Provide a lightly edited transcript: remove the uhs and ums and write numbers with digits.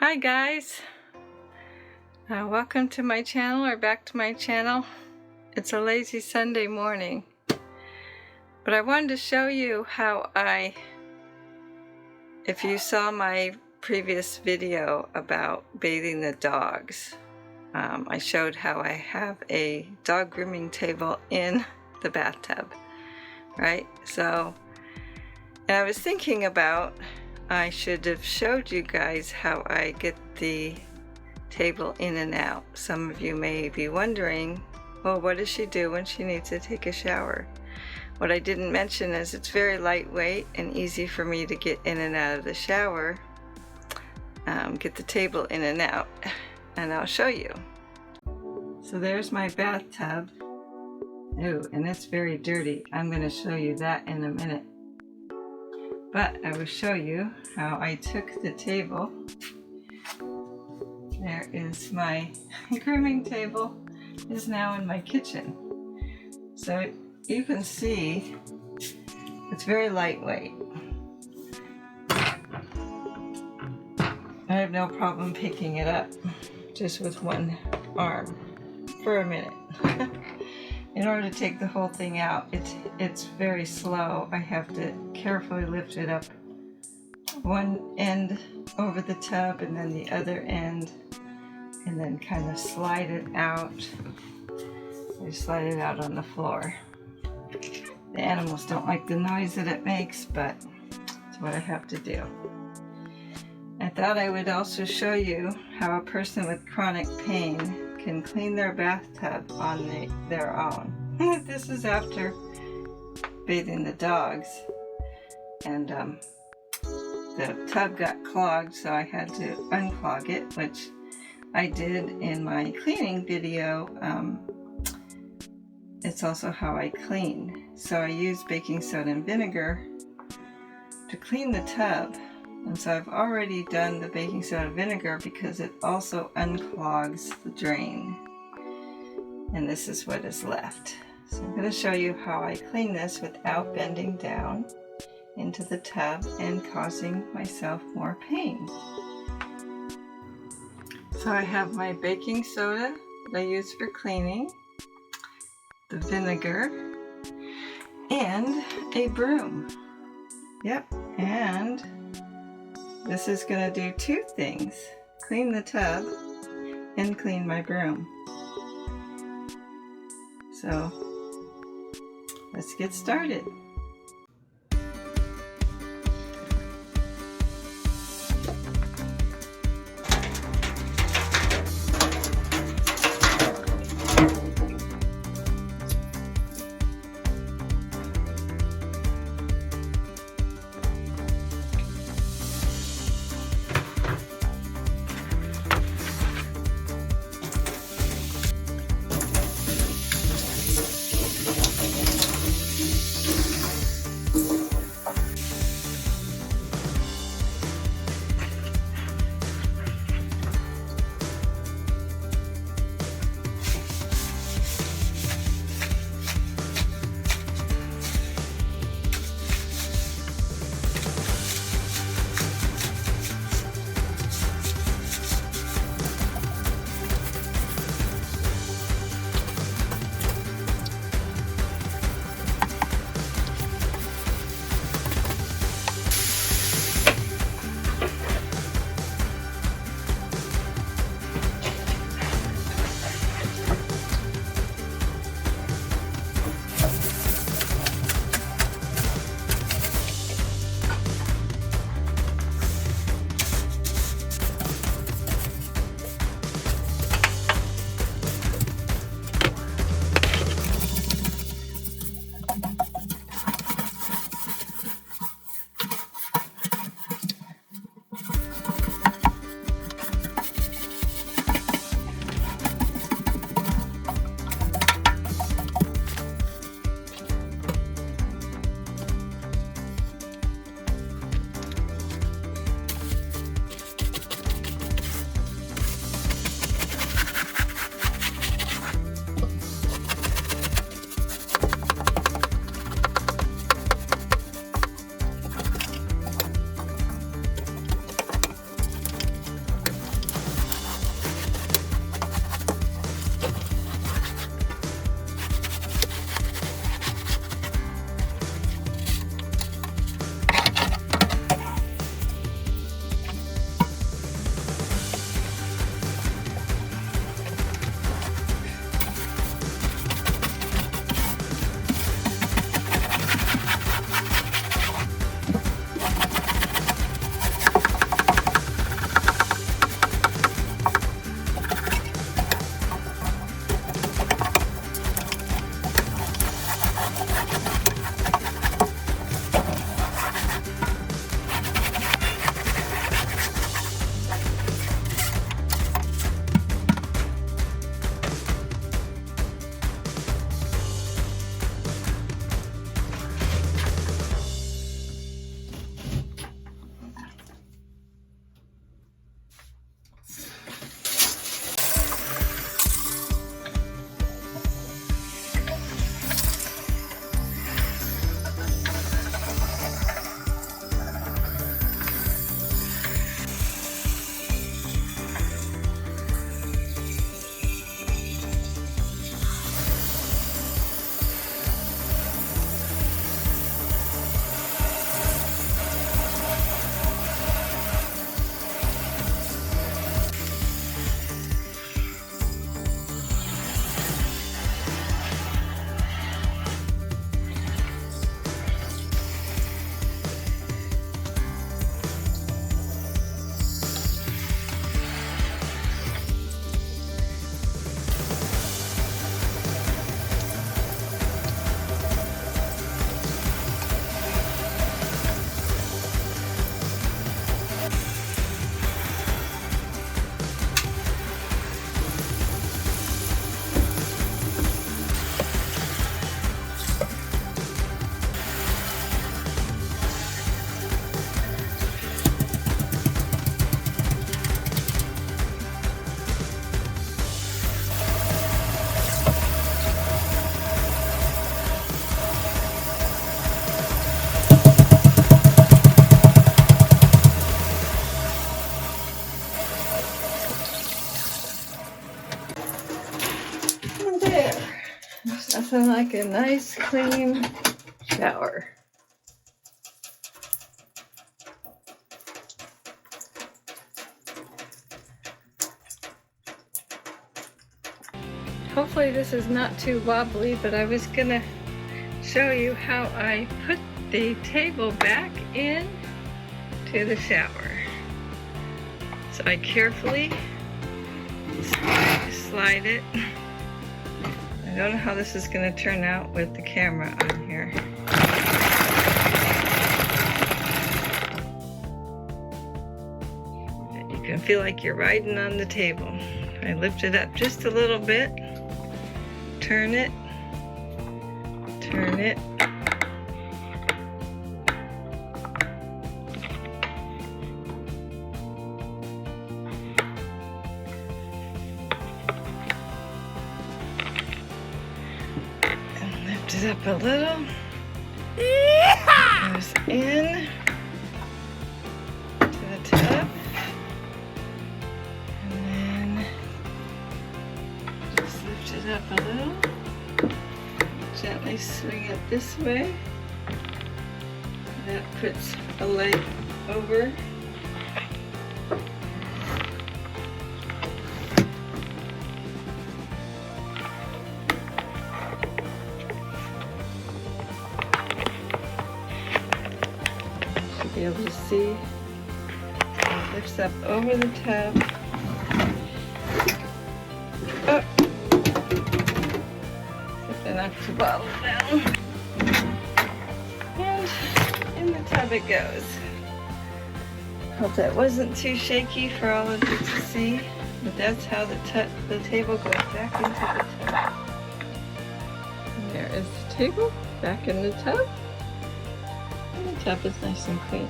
Hi guys, welcome to my channel or back to my channel. It's a lazy Sunday morning, but I wanted to show you how if you saw my previous video about bathing the dogs, I showed how I have a dog grooming table in the bathtub, right? So, and I was thinking about I should have showed you guys how I get the table in and out. Some of you may be wondering, well, what does she do when she needs to take a shower? What I didn't mention is it's very lightweight and easy for me to get in and out of the shower, get the table in and out, and I'll show you. So there's my bathtub. Oh, and it's very dirty. I'm going to show you that in a minute. But I will show you how I took the table. There is my grooming table, is now in my kitchen. So you can see it's very lightweight. I have no problem picking it up just with one arm for a minute. In order to take the whole thing out, it's very slow. I have to carefully lift it up one end over the tub and then the other end, and then kind of slide it out. I slide it out on the floor. The animals don't like the noise that it makes, but it's what I have to do. I thought I would also show you how a person with chronic pain can clean their bathtub on their own. This is after bathing the dogs, and the tub got clogged, so I had to unclog it, which I did in my cleaning video. It's also how I clean. So I use baking soda and vinegar to clean the tub. And so I've already done the baking soda vinegar because it also unclogs the drain. And this is what is left. So I'm going to show you how I clean this without bending down into the tub and causing myself more pain. So I have my baking soda that I use for cleaning, the vinegar, and a broom. Yep, and this is going to do two things: clean the tub and clean my broom. So let's get started. Nothing like a nice clean shower. Hopefully this is not too wobbly, but I was gonna show you how I put the table back in to the shower. So I carefully slide it. I don't know how this is going to turn out with the camera on here. You can feel like you're riding on the table. I lift it up just a little bit, turn it, turn it. It up a little. Goes in to the tub, and then just lift it up a little. Gently swing it this way. That puts a leg over. Be able to see it lifts up over the tub. Oh. Then knock the bottle down, and in the tub it goes. Hope that wasn't too shaky for all of you to see, but that's how the table goes back into the tub. And there is the table back in the tub. The tub is nice and clean.